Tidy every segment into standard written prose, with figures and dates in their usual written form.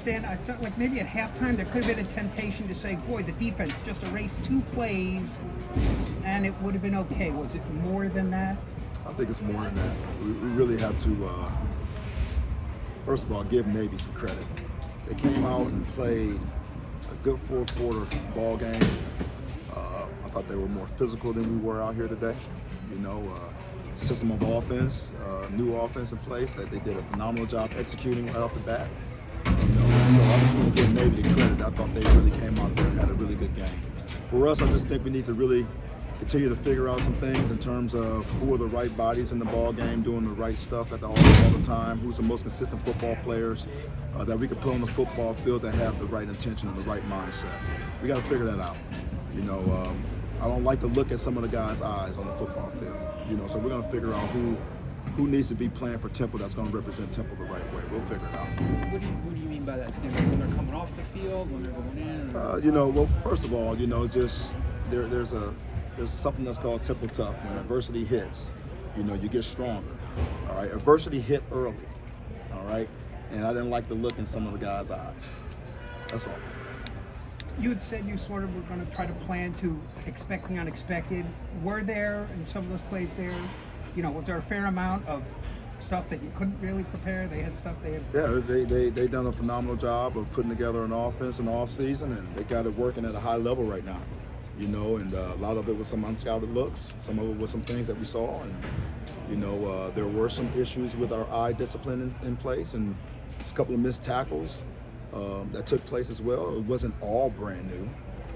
understand. I felt like maybe at halftime there could have been a temptation to say, boy, the defense just erased 2 plays and it would have been okay. Was it more than that? I think it's more than that. We really have to, first of all, give Navy some credit. They came out and played a good 4-quarter ball game. I thought they were more physical than we were out here today. System of offense, new offense in place that they did a phenomenal job executing right off the bat. So I just want to give Navy the credit. I thought they really came out there and had a really good game. For us, I just think we need to really continue to figure out some things in terms of who are the right bodies in the ball game, doing the right stuff all the time, who's the most consistent football players that we can put on the football field that have the right intention and the right mindset. We got to figure that out. I don't like to look at some of the guys' eyes on the football field. So we're going to figure out who needs to be playing for Temple that's going to represent Temple the right way. We'll figure it out. What do you mean by that, Steve? When they're coming off the field, when they're going in? Well, first of all, just there's something that's called Temple tough. When adversity hits, you get stronger. All right, adversity hit early. All right, and I didn't like the look in some of the guys' eyes. That's all. You had said you sort of were going to try to plan to expect the unexpected. Were there, in some of those plays there, was there a fair amount of stuff that you couldn't really prepare? They had stuff they had... Yeah, they done a phenomenal job of putting together an offense in the offseason, and they got it working at a high level right now. And a lot of it was some unscouted looks. Some of it was some things that we saw. And, there were some issues with our eye discipline in place, and a couple of missed tackles that took place as well. It wasn't all brand new.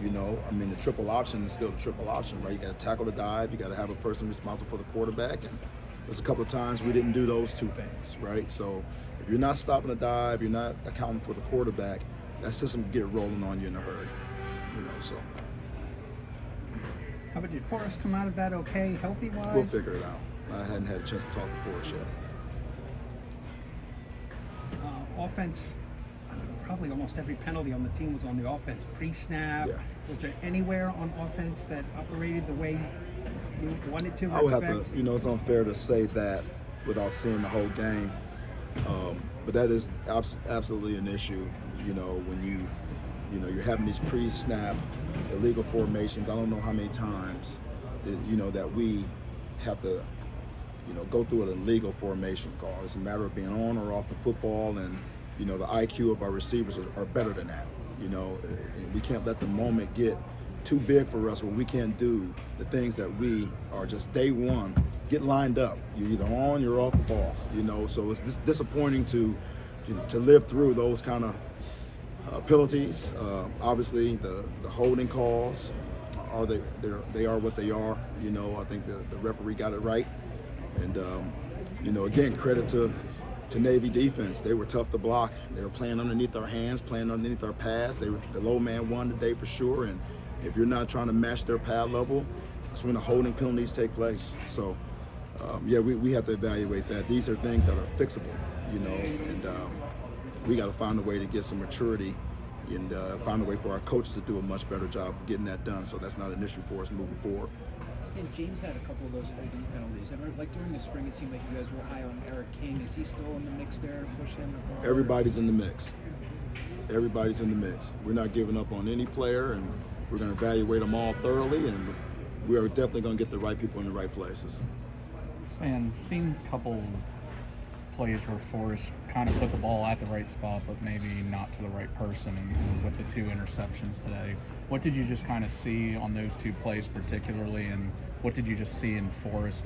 The triple option is still the triple option, right? You got to tackle the dive. You got to have a person responsible for the quarterback. And there's a couple of times we didn't do those 2 things, right? So if you're not stopping the dive, you're not accounting for the quarterback, that system can get rolling on you in a hurry, so. How about, did Forrest come out of that okay, healthy-wise? We'll figure it out. I hadn't had a chance to talk to Forrest yet. Offense, probably almost every penalty on the team was on the offense. Pre-snap, Yeah. Was there anywhere on offense that operated the way you wanted to? I would have to, it's unfair to say that without seeing the whole game. But that is absolutely an issue, when you're having these pre-snap illegal formations. I don't know how many times, that we have to, go through an illegal formation call. It's a matter of being on or off the football, and, the IQ of our receivers are better than that. We can't let the moment get too big for us where we can't do the things that we are just day one, get lined up. You're either on, you're off the ball, so it's disappointing to live through those kind of penalties. Obviously, the holding calls they are what they are. I think the referee got it right, and again, credit to Navy defense. They were tough to block. They were playing underneath our hands, playing underneath our pads. The low man won today for sure. And if you're not trying to match their pad level, that's when the holding penalties take place. So, we have to evaluate that. These are things that are fixable, and we got to find a way to get some maturity and find a way for our coaches to do a much better job of getting that done. So that's not an issue for us moving forward. James had a couple of those holding penalties. During the spring, it seemed like you guys were high on Eric King. Is he still in the mix there to push him? Everybody's in the mix. Everybody's in the mix. We're not giving up on any player, and we're going to evaluate them all thoroughly, and we are definitely going to get the right people in the right places. And seen a couple plays where Forrest kind of put the ball at the right spot, but maybe not to the right person, and with the 2 interceptions today. What did you just kind of see on those 2 plays particularly, and what did you just see in Forrest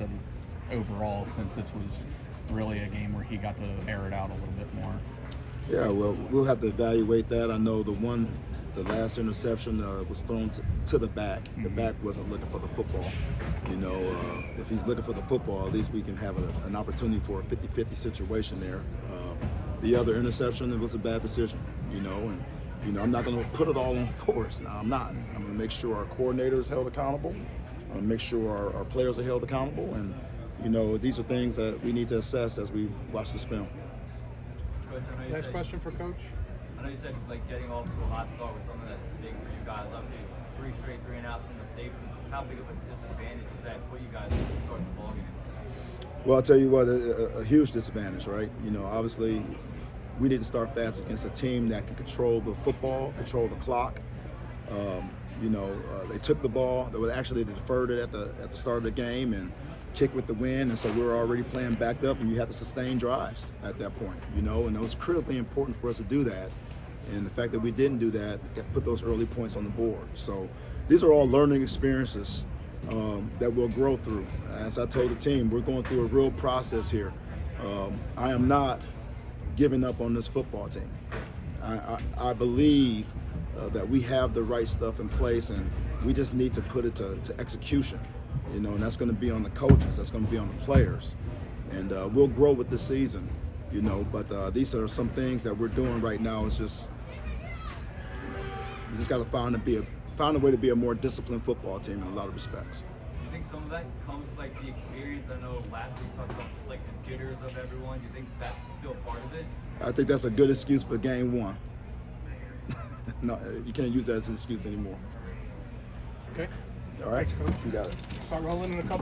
overall, since this was really a game where he got to air it out a little bit more? Yeah, well, we'll have to evaluate that. I know the last interception was thrown to the back. The back wasn't looking for the football. If he's looking for the football, at least we can have an opportunity for a 50-50 situation there. The other interception, it was a bad decision, and I'm not going to put it all on Forrest. Now, I'm not. I'm going to make sure our coordinator is held accountable. I'm going to make sure our players are held accountable, and these are things that we need to assess as we watch this film. Next question for Coach. I know you said getting off to a hot start was something that's big for you guys. Obviously, 3 straight 3-and-outs in the safety. How big of a disadvantage is that for you guys to start the ball game? Well, I'll tell you what, a huge disadvantage, right? Obviously, we need to start fast against a team that can control the football, control the clock. They took the ball. They deferred it at the start of the game and kicked with the wind, and so we were already playing backed up, and you have to sustain drives at that point, and it was critically important for us to do that. And the fact that we didn't do that put those early points on the board. So these are all learning experiences that we'll grow through. As I told the team, we're going through a real process here. I am not giving up on this football team. I believe that we have the right stuff in place, and we just need to put it to execution. And that's going to be on the coaches. That's going to be on the players. And we'll grow with this season, But these are some things that we're doing right now. It's just we just got to find a way to be a more disciplined football team in a lot of respects. Do you think some of that comes with, like, the experience? I know last week we talked about just, like, the jitters of everyone. Do you think that's still part of it? I think that's a good excuse for game one. No, you can't use that as an excuse anymore. Okay. All right? Thanks, Coach. You got it. Start rolling in a couple.